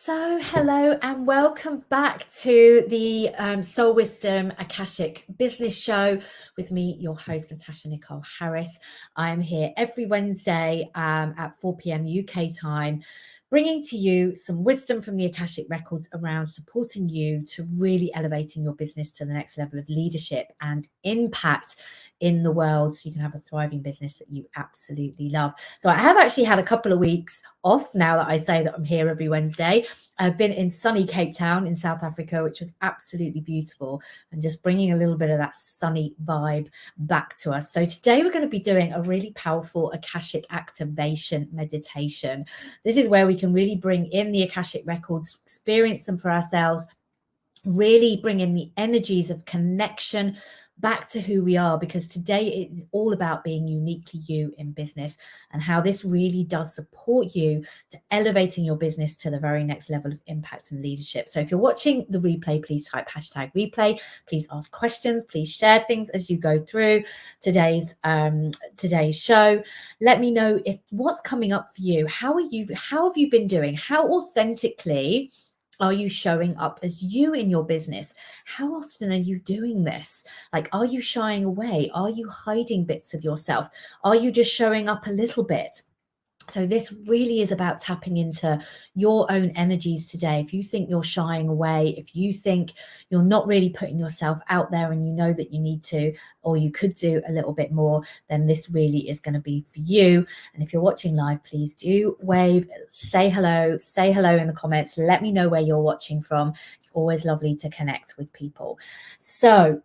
Hello and welcome back to the Soul Wisdom Akashic Business Show with me, your host, Natasha Nicole Harris. I'm here every Wednesday at 4 p.m. UK time, bringing to you some wisdom from the Akashic Records around supporting you to really elevating your business to the next level of leadership and impact in the world so you can have a thriving business that you absolutely love. So I have actually had a couple of weeks off now that I say that I'm here every Wednesday. I've been in sunny Cape Town in South Africa, which was absolutely beautiful, and just bringing a little bit of that sunny vibe back to us. So today we're going to be doing a really powerful Akashic activation meditation. This is where we can really bring in the Akashic records, experience them for ourselves, really bring in the energies of connection back to who we are, because today it's all about being uniquely you in business and how this really does support you to elevating your business to the very next level of impact and leadership. So if you're watching the replay, please type #replay, please ask questions, please share things as you go through today's show. Let me know if what's coming up for you. How have you been doing? How authentically are you showing up as you in your business? How often are you doing this? Like, are you shying away? Are you hiding bits of yourself? Are you just showing up a little bit? So this really is about tapping into your own energies today. If you think you're shying away, if you think you're not really putting yourself out there and you know that you need to, or you could do a little bit more, then this really is going to be for you. And if you're watching live, please do wave, say hello in the comments. Let me know where you're watching from. It's always lovely to connect with people. So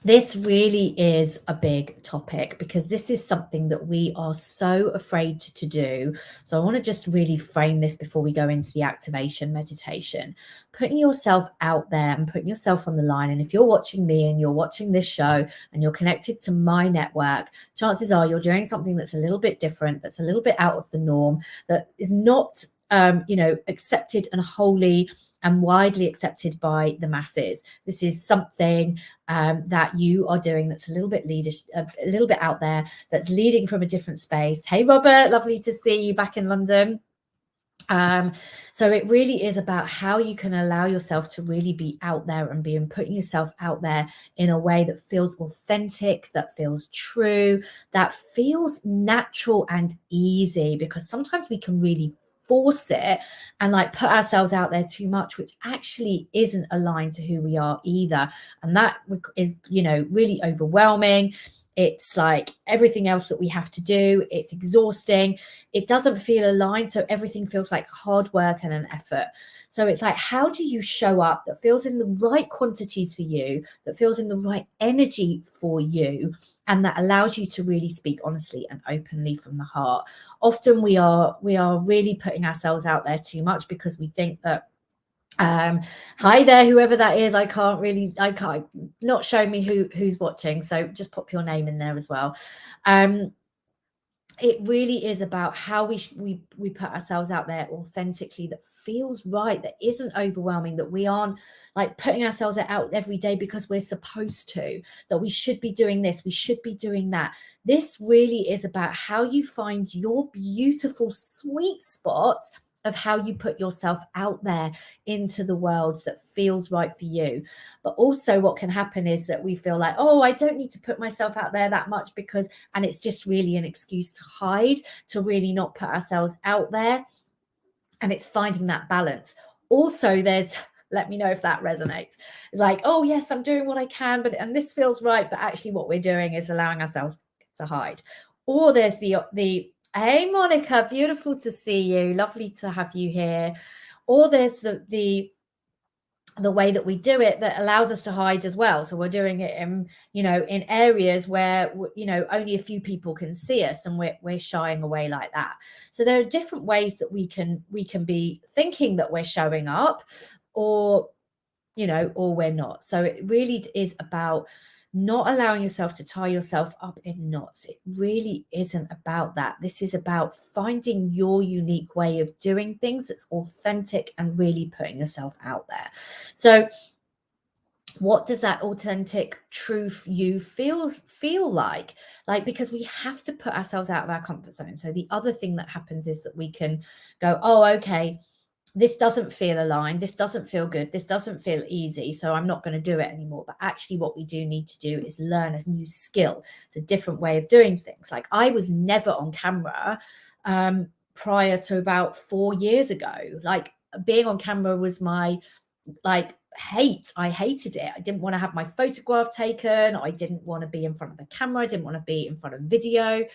this really is a big topic because this is something that we are so afraid to do. So I want to just really frame this before we go into the activation meditation. Putting yourself out there and putting yourself on the line. And if you're watching me and you're watching this show and you're connected to my network, chances are you're doing something that's a little bit different, that's a little bit out of the norm, that is not accepted and wholly and widely accepted by the masses. This is something that you are doing that's a little bit a little bit out there, that's leading from a different space. Hey, Robert, lovely to see you back in London. So it really is about how you can allow yourself to really be out there and putting yourself out there in a way that feels authentic, that feels true, that feels natural and easy, because sometimes we can really force it and like put ourselves out there too much, which actually isn't aligned to who we are either. And that is, really overwhelming. It's like everything else that we have to do. It's exhausting. It doesn't feel aligned. So everything feels like hard work and an effort. So it's like, how do you show up that feels in the right quantities for you, that feels in the right energy for you, and that allows you to really speak honestly and openly from the heart? Often we are really putting ourselves out there too much because we think that hi there, whoever that is. I can't not showing me who's watching, so just pop your name in there as well. It really is about how we put ourselves out there authentically, that feels right, that isn't overwhelming, that we aren't like putting ourselves out every day because we're supposed to, that we should be doing this, we should be doing that. This really is about how you find your beautiful sweet spot of how you put yourself out there into the world that feels right for you. But also what can happen is that we feel like, oh, I don't need to put myself out there that much and it's just really an excuse to hide, to really not put ourselves out there. And it's finding that balance. Also, let me know if that resonates. It's like, oh yes, I'm doing what I can, and this feels right, but actually what we're doing is allowing ourselves to hide. Or there's the hey, Monica, beautiful to see you. Lovely to have you here. Or there's the way that we do it that allows us to hide as well. So we're doing it in areas where, only a few people can see us, and we're shying away like that. So there are different ways that we can be thinking that we're showing up, or we're not. So it really is about not allowing yourself to tie yourself up in knots. It really isn't about that. This is about finding your unique way of doing things that's authentic and really putting yourself out there. So what does that authentic truth you feel like? Because we have to put ourselves out of our comfort zone. So the other thing that happens is that we can go, oh, okay, this doesn't feel aligned, this doesn't feel good, this doesn't feel easy, so I'm not going to do it anymore. But actually what we do need to do is learn a new skill. It's a different way of doing things. Like, I was never on camera prior to about 4 years ago. Like, being on camera was my I hated it. I didn't want to have my photograph taken. I didn't want to be in front of the camera. I didn't want to be in front of video.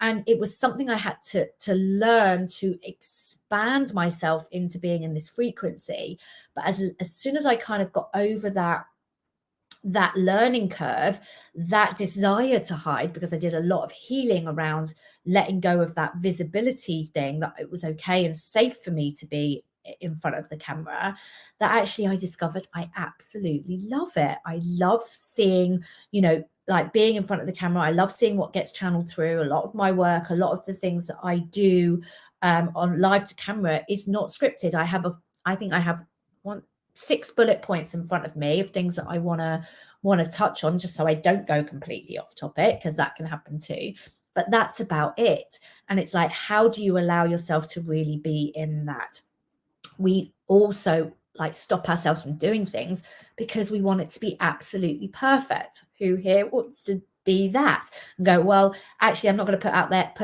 And it was something I had to learn to expand myself into being in this frequency. But as soon as I kind of got over that learning curve, that desire to hide, because I did a lot of healing around letting go of that visibility thing, that it was okay and safe for me to be in front of the camera, that actually I discovered I absolutely love it. I love seeing, like, being in front of the camera. I love seeing what gets channeled through. A lot of my work, a lot of the things that I do on live to camera is not scripted. I think I have 6 bullet points in front of me of things that I want to touch on, just so I don't go completely off topic, because that can happen too. But that's about it. And it's like, how do you allow yourself to really be in that? We also stop ourselves from doing things because we want it to be absolutely perfect. Who here wants to be that and go, well, actually, I'm not going to put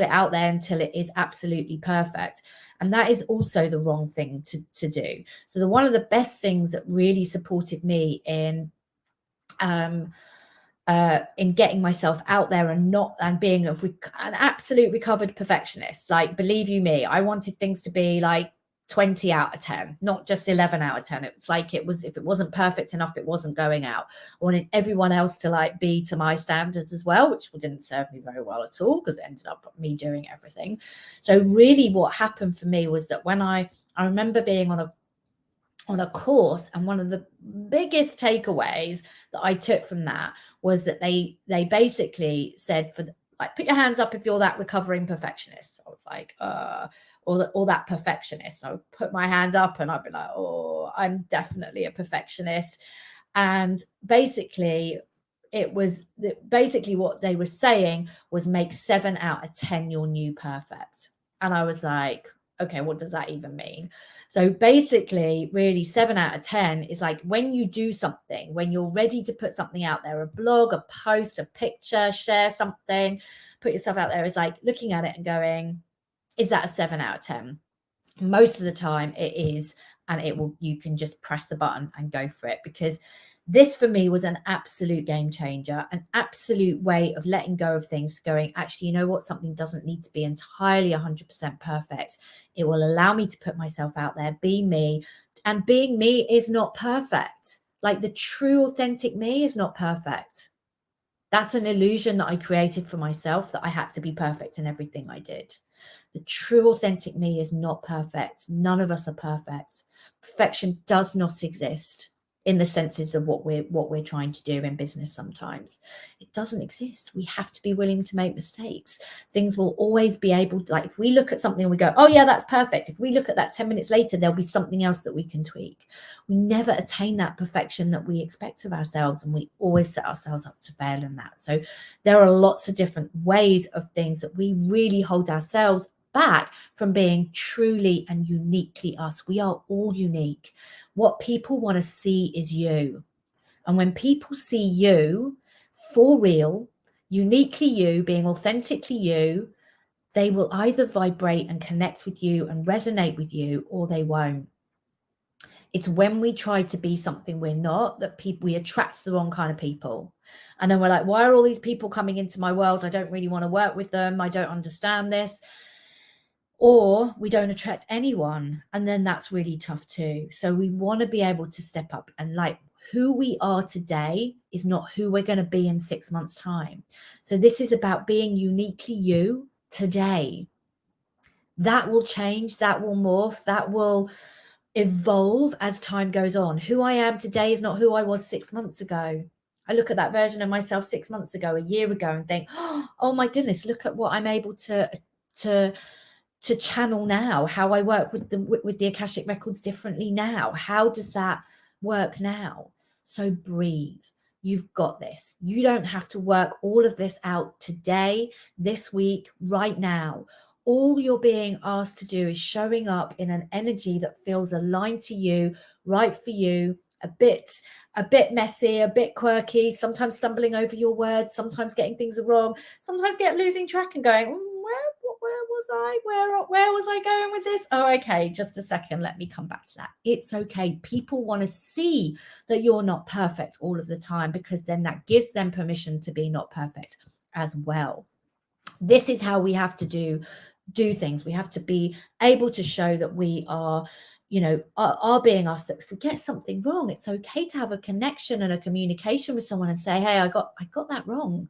it out there until it is absolutely perfect? And that is also the wrong thing to do. So one of the best things that really supported me in getting myself out there and being an absolute recovered perfectionist. Like, believe you me, I wanted things to be like 20 out of 10, not just 11 out of 10. It's like, if it wasn't perfect enough, it wasn't going out. I wanted everyone else to be to my standards as well, which didn't serve me very well at all, because it ended up me doing everything. So really what happened for me was that when I remember being on a course, and one of the biggest takeaways that I took from that was that they basically said, put your hands up if you're that recovering perfectionist. I was like, or that perfectionist. So I would put my hands up and I'd be like, oh, I'm definitely a perfectionist. And basically what they were saying was, make 7 out of 10 your new perfect. And I was like, okay, what does that even mean? So basically, really, 7 out of 10 is like, when you do something, when you're ready to put something out there, a blog, a post, a picture, share something, put yourself out there, is like looking at it and going, is that a 7 out of 10? Most of the time it is, and you can just press the button and go for it, because this for me was an absolute game changer, an absolute way of letting go of things, going, actually, you know what, something doesn't need to be entirely 100% perfect. It will allow me to put myself out there, be me, and being me is not perfect. Like, the true authentic me is not perfect. That's an illusion that I created for myself, that I had to be perfect in everything I did. The true authentic me is not perfect. None of us are perfect. Perfection does not exist in the senses of what we're trying to do in business. Sometimes it doesn't exist. We have to be willing to make mistakes. Things will always be able, like, if we look at something and we go, oh yeah, that's perfect, if we look at that 10 minutes later, there'll be something else that we can tweak. We never attain that perfection that we expect of ourselves, and we always set ourselves up to fail in that. So there are lots of different ways of things that we really hold ourselves back from being truly and uniquely us. We are all unique. What people want to see is you. And when people see you for real, uniquely you, being authentically you, they will either vibrate and connect with you and resonate with you, or they won't. It's when we try to be something we're not that we attract the wrong kind of people. And then we're like, why are all these people coming into my world? I don't really want to work with them. I don't understand this. Or we don't attract anyone. And then that's really tough too. So we want to be able to step up, and who we are today is not who we're going to be in 6 months' time. So this is about being uniquely you today. That will change, that will morph, that will evolve as time goes on. Who I am today is not who I was 6 months ago. I look at that version of myself 6 months ago, a year ago, and think, oh my goodness, look at what I'm able to channel now, how I work with the Akashic records differently now. How does that work now? So breathe. You've got this. You don't have to work all of this out today, this week, right now. all you're being asked to do is showing up in an energy that feels aligned to you, right for you, a bit messy, a bit quirky, sometimes stumbling over your words, sometimes getting things wrong, sometimes losing track and going, where was I? Where was I going with this? Oh, okay, just a second. Let me come back to that. It's okay. People want to see that you're not perfect all of the time, because then that gives them permission to be not perfect as well. This is how we have to do things. We have to be able to show that we are, are being asked that if we get something wrong, it's okay to have a connection and a communication with someone and say, hey, I got that wrong.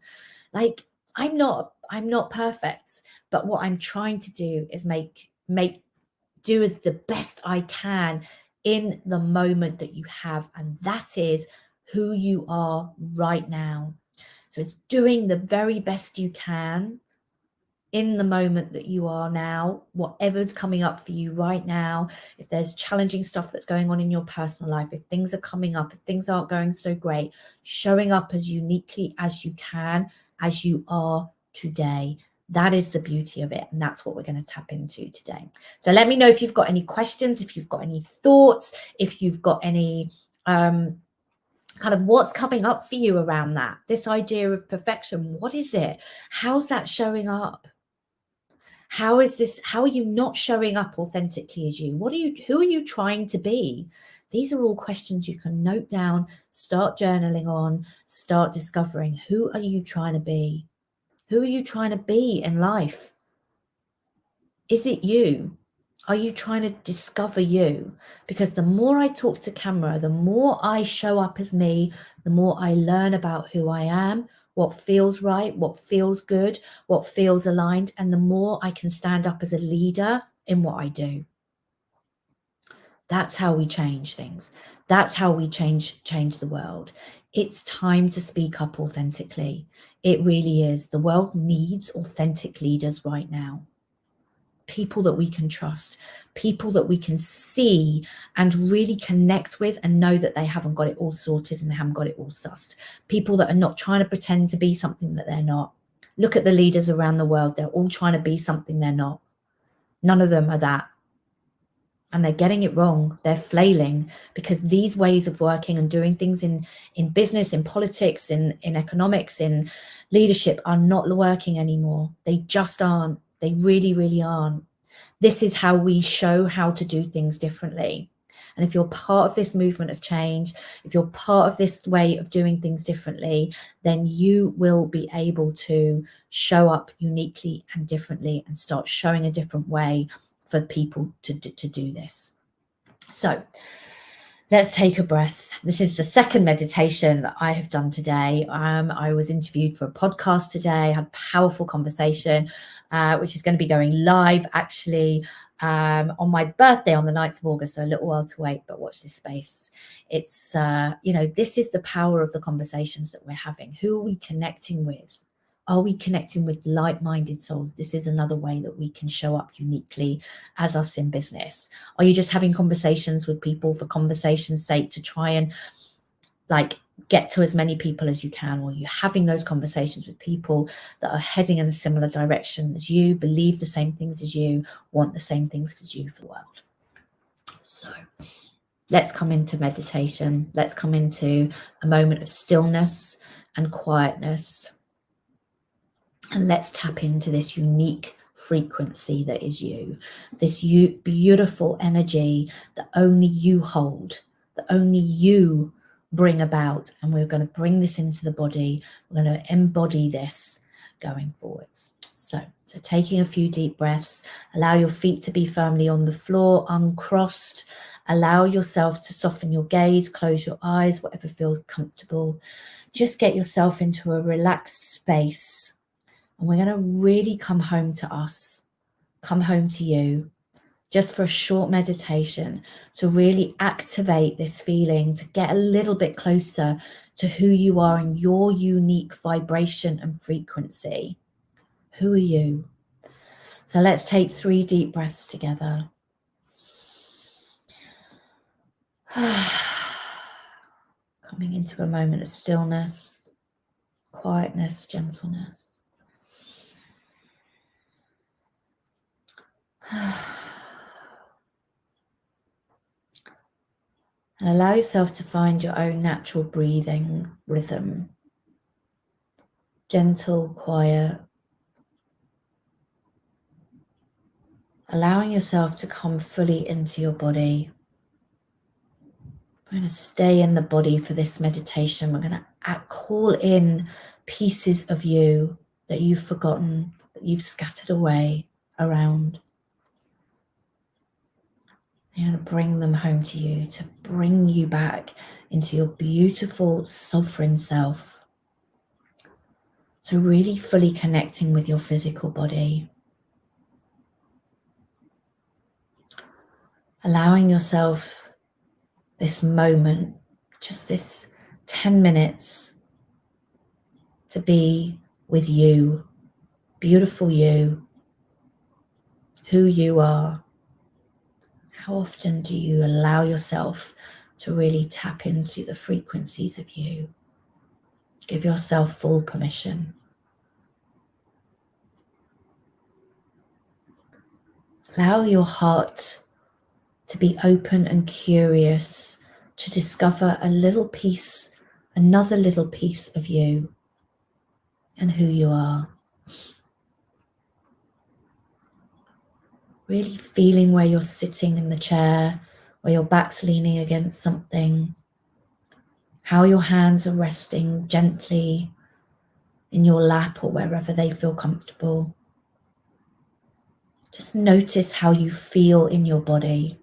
Like, I'm not perfect, but what I'm trying to do is do as the best I can in the moment that you have, and that is who you are right now. So it's doing the very best you can in the moment that you are now, whatever's coming up for you right now. If there's challenging stuff that's going on in your personal life, if things are coming up, if things aren't going so great, showing up as uniquely as you can, as you are today. That is the beauty of it. And that's what we're going to tap into today. So let me know if you've got any questions, if you've got any thoughts, if you've got any kind of what's coming up for you around that, this idea of perfection. What is it? How's that showing up? How are you not showing up authentically as you? Who are you trying to be? These are all questions you can note down, start journaling on, start discovering. Who are you trying to be? Who are you trying to be in life? Is it you? Are you trying to discover you? Because the more I talk to camera, the more I show up as me, the more I learn about who I am, what feels right, what feels good, what feels aligned, and the more I can stand up as a leader in what I do. That's how we change things. That's how we change the world. It's time to speak up authentically. It really is. The world needs authentic leaders right now. People that we can trust, people that we can see and really connect with and know that they haven't got it all sorted and they haven't got it all sussed. People that are not trying to pretend to be something that they're not. Look at the leaders around the world. They're all trying to be something they're not. None of them are that. And they're getting it wrong. They're flailing, because these ways of working and doing things in business, in politics, in economics, in leadership are not working anymore. They just aren't. They really, really aren't. This is how we show how to do things differently. And if you're part of this movement of change, if you're part of this way of doing things differently, then you will be able to show up uniquely and differently and start showing a different way for people to do this. So let's take a breath. This is the second meditation that I have done today. I was interviewed for a podcast today. I had a powerful conversation, which is going to be going live actually on my birthday on the 9th of August, so a little while to wait, but watch this space. It's, this is the power of the conversations that we're having. Who are we connecting with? Are we connecting with like-minded souls? This is another way that we can show up uniquely as us in business. Are you just having conversations with people for conversation's sake to try and get to as many people as you can? Or are you having those conversations with people that are heading in a similar direction as you, believe the same things as you, want the same things as you for the world? So let's come into meditation. Let's come into a moment of stillness and quietness. And let's tap into this unique frequency that is you, this beautiful energy that only you hold, that only you bring about. And we're going to bring this into the body. We're going to embody this going forwards. So taking a few deep breaths, allow your feet to be firmly on the floor, uncrossed. Allow yourself to soften your gaze, close your eyes, whatever feels comfortable. Just get yourself into a relaxed space. And we're going to really come home to us, come home to you, just for a short meditation to really activate this feeling, to get a little bit closer to who you are and your unique vibration and frequency. Who are you? So let's take 3 deep breaths together. Coming into a moment of stillness, quietness, gentleness. And allow yourself to find your own natural breathing rhythm. Gentle, quiet. Allowing yourself to come fully into your body. We're going to stay in the body for this meditation. We're going to call in pieces of you that you've forgotten, that you've scattered away around. You're going to bring them home to you, to bring you back into your beautiful sovereign self. So really fully connecting with your physical body. Allowing yourself this moment, just this 10 minutes to be with you, beautiful you, who you are. How often do you allow yourself to really tap into the frequencies of you? Give yourself full permission. Allow your heart to be open and curious to discover a little piece, another little piece of you and who you are. Really feeling where you're sitting in the chair, where your back's leaning against something, how your hands are resting gently in your lap or wherever they feel comfortable. Just notice how you feel in your body.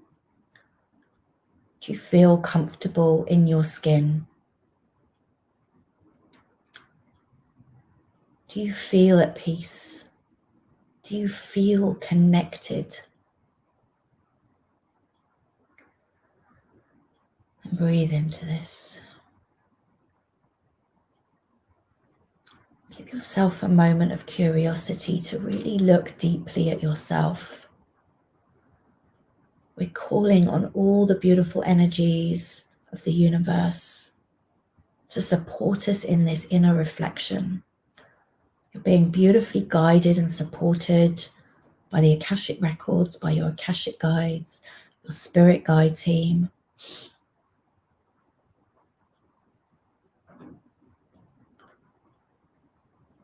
Do you feel comfortable in your skin? Do you feel at peace? Do you feel connected? And breathe into this. Give yourself a moment of curiosity to really look deeply at yourself. We're calling on all the beautiful energies of the universe to support us in this inner reflection. You're being beautifully guided and supported by the Akashic records, by your Akashic guides, your spirit guide team.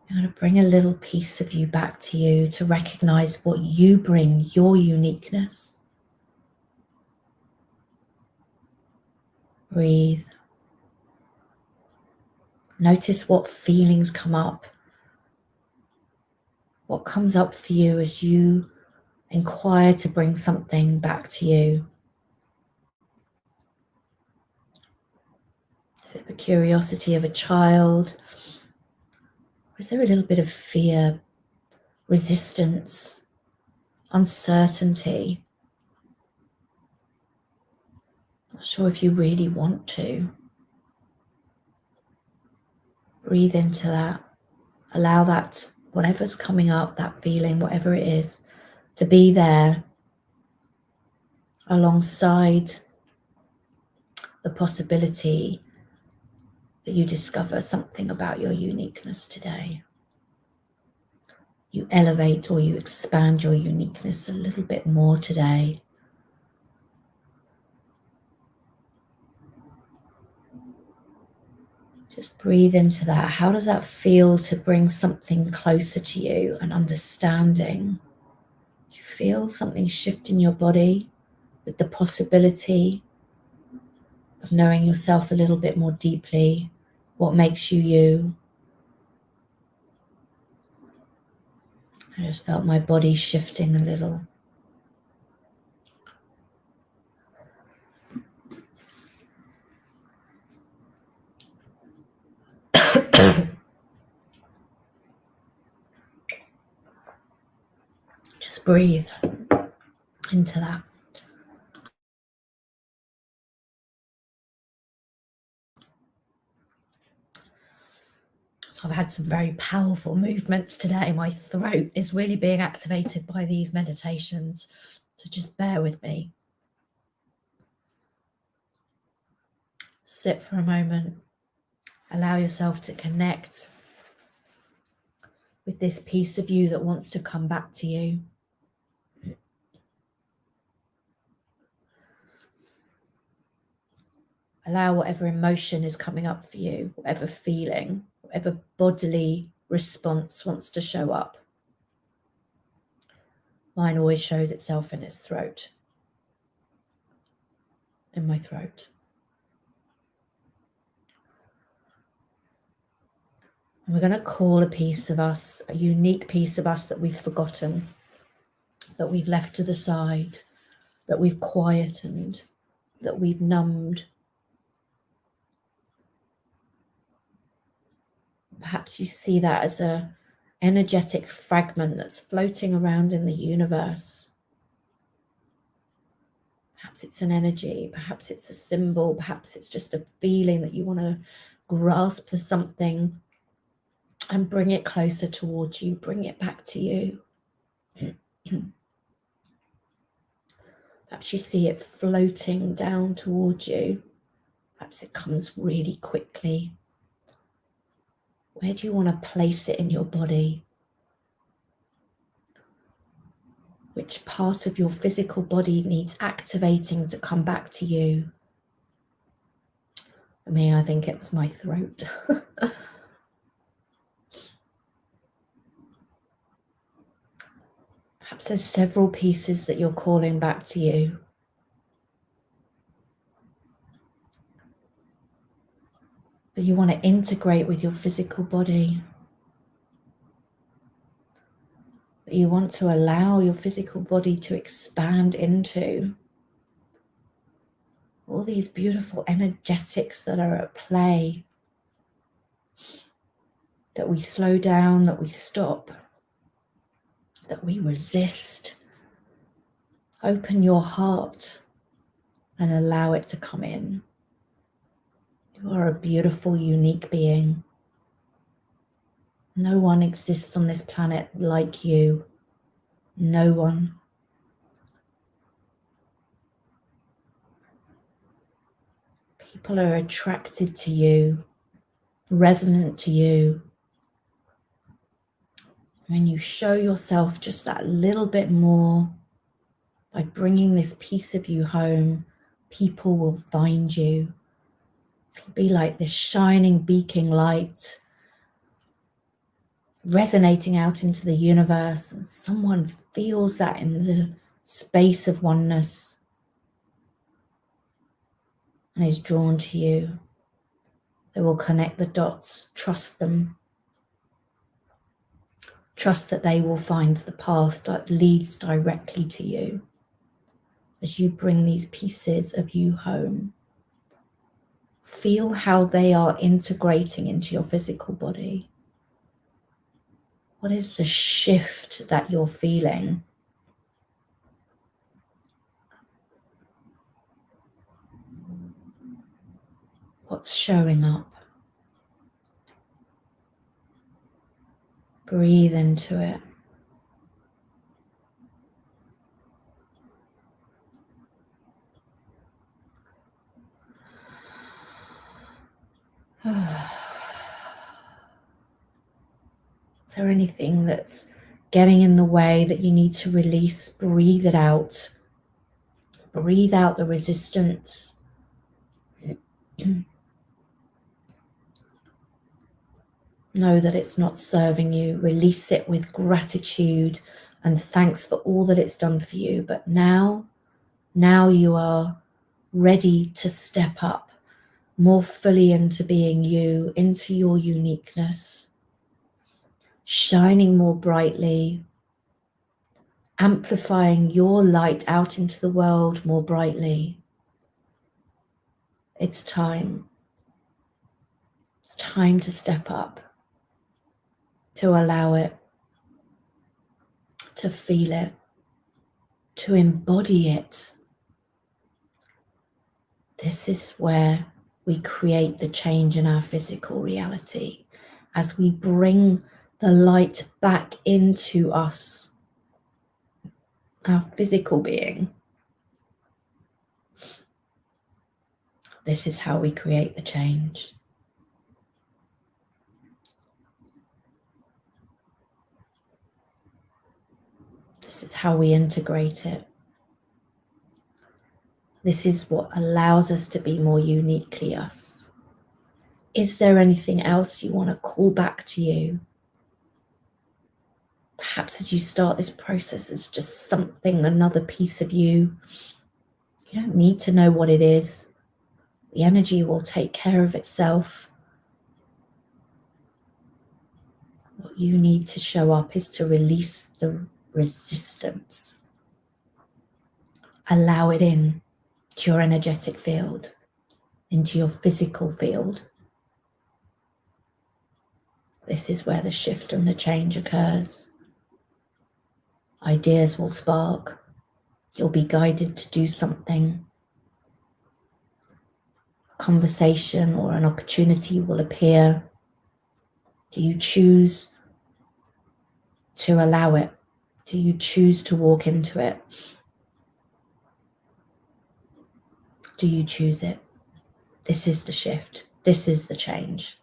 You're going to bring a little piece of you back to you to recognize what you bring, your uniqueness. Breathe. Notice what feelings come up. What comes up for you as you inquire to bring something back to you. Is it the curiosity of a child? Or is there a little bit of fear, resistance, uncertainty? Not sure if you really want to. Breathe into that. Allow that, whatever's coming up, that feeling, whatever it is, to be there alongside the possibility that you discover something about your uniqueness today. You elevate or you expand your uniqueness a little bit more today. Just breathe into that. How does that feel to bring something closer to you, an understanding? Do you feel something shift in your body with the possibility of knowing yourself a little bit more deeply? What makes you you? I just felt my body shifting a little. Just breathe into that. So I've had some very powerful movements today. My throat is really being activated by these meditations. So just bear with me. Sit for a moment. Allow yourself to connect with this piece of you that wants to come back to you. Allow whatever emotion is coming up for you, whatever feeling, whatever bodily response wants to show up. Mine always shows itself in its throat, in my throat. And we're going to call a piece of us, a unique piece of us that we've forgotten, that we've left to the side, that we've quietened, that we've numbed. Perhaps you see that as an energetic fragment that's floating around in the universe. Perhaps it's an energy, perhaps it's a symbol, perhaps it's just a feeling that you want to grasp for something and bring it closer towards you, bring it back to you. Perhaps you see it floating down towards you. Perhaps it comes really quickly. Where do you want to place it in your body? Which part of your physical body needs activating to come back to you? For me, I think it was my throat. Perhaps there's several pieces that you're calling back to you. But you want to integrate with your physical body. You want to allow your physical body to expand into all these beautiful energetics that are at play, that we slow down, that we stop, that we resist. Open your heart and allow it to come in. You are a beautiful, unique being. No one exists on this planet like you. No one. People are attracted to you, resonant to you. When you show yourself just that little bit more, by bringing this piece of you home, people will find you. It'll be like this shining, beacon light resonating out into the universe, and someone feels that in the space of oneness and is drawn to you. They will connect the dots. Trust them. Trust that they will find the path that leads directly to you as you bring these pieces of you home. Feel how they are integrating into your physical body. What is the shift that you're feeling? What's showing up? Breathe into it. Is there anything that's getting in the way that you need to release? Breathe it out. Breathe out the resistance. Know that it's not serving you. Release it with gratitude and thanks for all that it's done for you. But now you are ready to step up more fully into being you, into your uniqueness, shining more brightly, amplifying your light out into the world more brightly. It's time. It's time to step up, to allow it, to feel it, to embody it. This is where we create the change in our physical reality as we bring the light back into us, our physical being. This is how we create the change. This is how we integrate it. This is what allows us to be more uniquely us. Is there anything else you want to call back to you? Perhaps as you start this process, it's just something, another piece of you. You don't need to know what it is. The energy will take care of itself. What you need to show up is to release the resistance. Allow it in to your energetic field, into your physical field. This is where the shift and the change occurs. Ideas will spark. You'll be guided to do something. A conversation or an opportunity will appear. Do you choose to allow it? Do you choose to walk into it? Do you choose it? This is the shift. This is the change.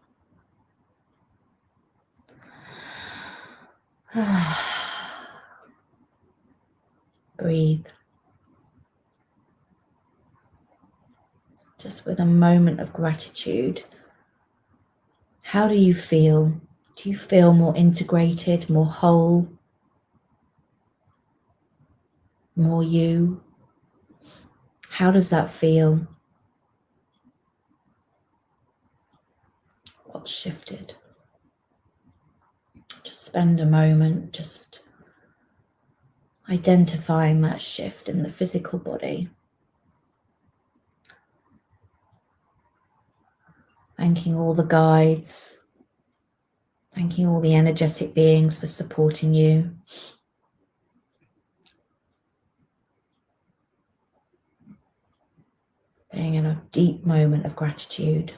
Breathe. Just with a moment of gratitude. How do you feel? Do you feel more integrated, more whole, more you? How does that feel? What's shifted? Just spend a moment just identifying that shift in the physical body. Thanking all the guides, thanking all the energetic beings for supporting you. Being in a deep moment of gratitude.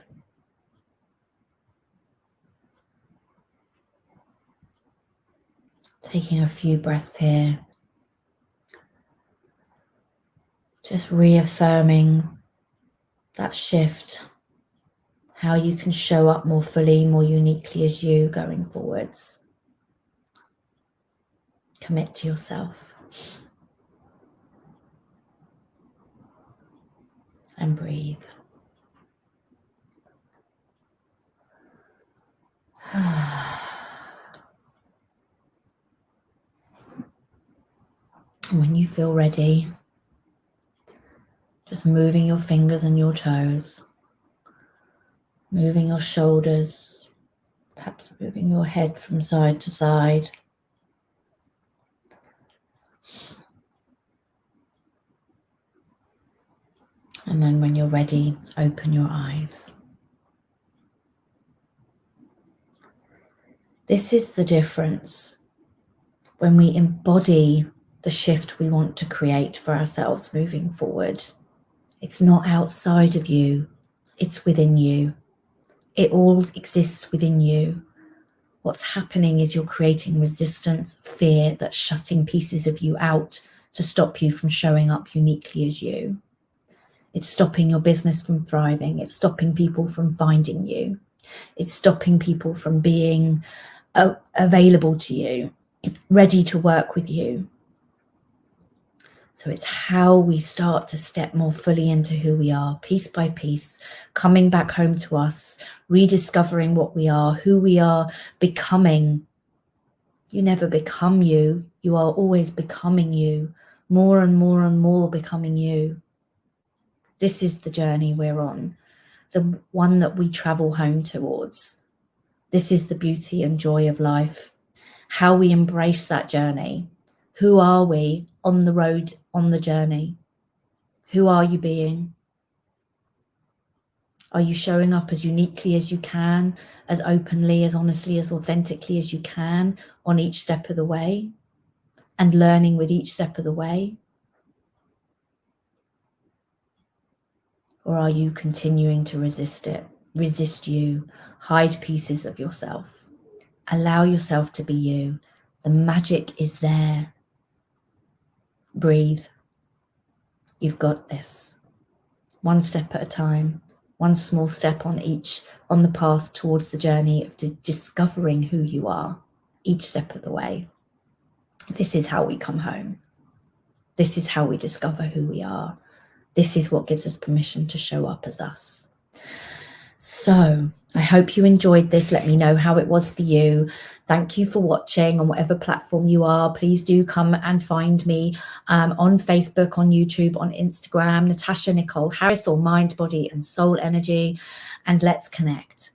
Taking a few breaths here. Just reaffirming that shift. How you can show up more fully, more uniquely as you going forwards. Commit to yourself. And breathe. When you feel ready, just moving your fingers and your toes, moving your shoulders, perhaps moving your head from side to side. And then when you're ready, open your eyes. This is the difference when we embody the shift we want to create for ourselves moving forward. It's not outside of you, it's within you. It all exists within you. What's happening is you're creating resistance, fear that's shutting pieces of you out to stop you from showing up uniquely as you. It's stopping your business from thriving. It's stopping people from finding you. It's stopping people from being available to you, ready to work with you. So it's how we start to step more fully into who we are, piece by piece, coming back home to us, rediscovering what we are, who we are becoming. You never become you. You are always becoming you, more and more and more becoming you. This is the journey we're on, the one that we travel home towards. This is the beauty and joy of life, how we embrace that journey. Who are we on the road, on the journey? Who are you being? Are you showing up as uniquely as you can, as openly, as honestly, as authentically as you can on each step of the way, and learning with each step of the way? Or are you continuing to resist it, resist you, hide pieces of yourself? Allow yourself to be you. The magic is there. Breathe. You've got this. One step at a time, one small step on the path towards the journey of discovering who you are, each step of the way. This is how we come home. This is how we discover who we are. This is what gives us permission to show up as us. So I hope you enjoyed this. Let me know how it was for you. Thank you for watching on whatever platform you are. Please do come and find me on Facebook, on YouTube, on Instagram, Natasha Nicole Harris, or Mind, Body and Soul Energy, and let's connect.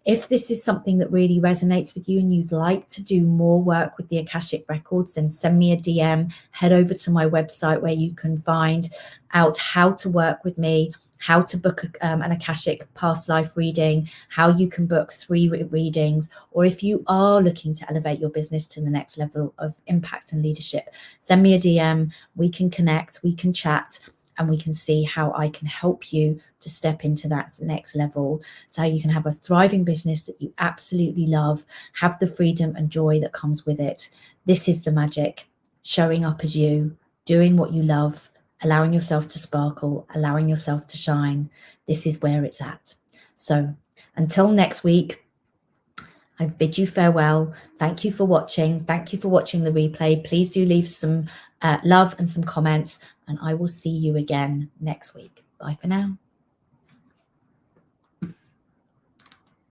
If this is something that really resonates with you and you'd like to do more work with the Akashic Records, then send me a DM, head over to my website where you can find out how to work with me, how to book an Akashic past life reading, how you can book 3 readings, or if you are looking to elevate your business to the next level of impact and leadership, send me a DM, we can connect, we can chat, and we can see how I can help you to step into that next level, so you can have a thriving business that you absolutely love, have the freedom and joy that comes with it. This is the magic, showing up as you, doing what you love, allowing yourself to sparkle, allowing yourself to shine. This is where it's at. So until next week, I bid you farewell. Thank you for watching. Thank you for watching the replay. Please do leave some love and some comments, and I will see you again next week. Bye for now.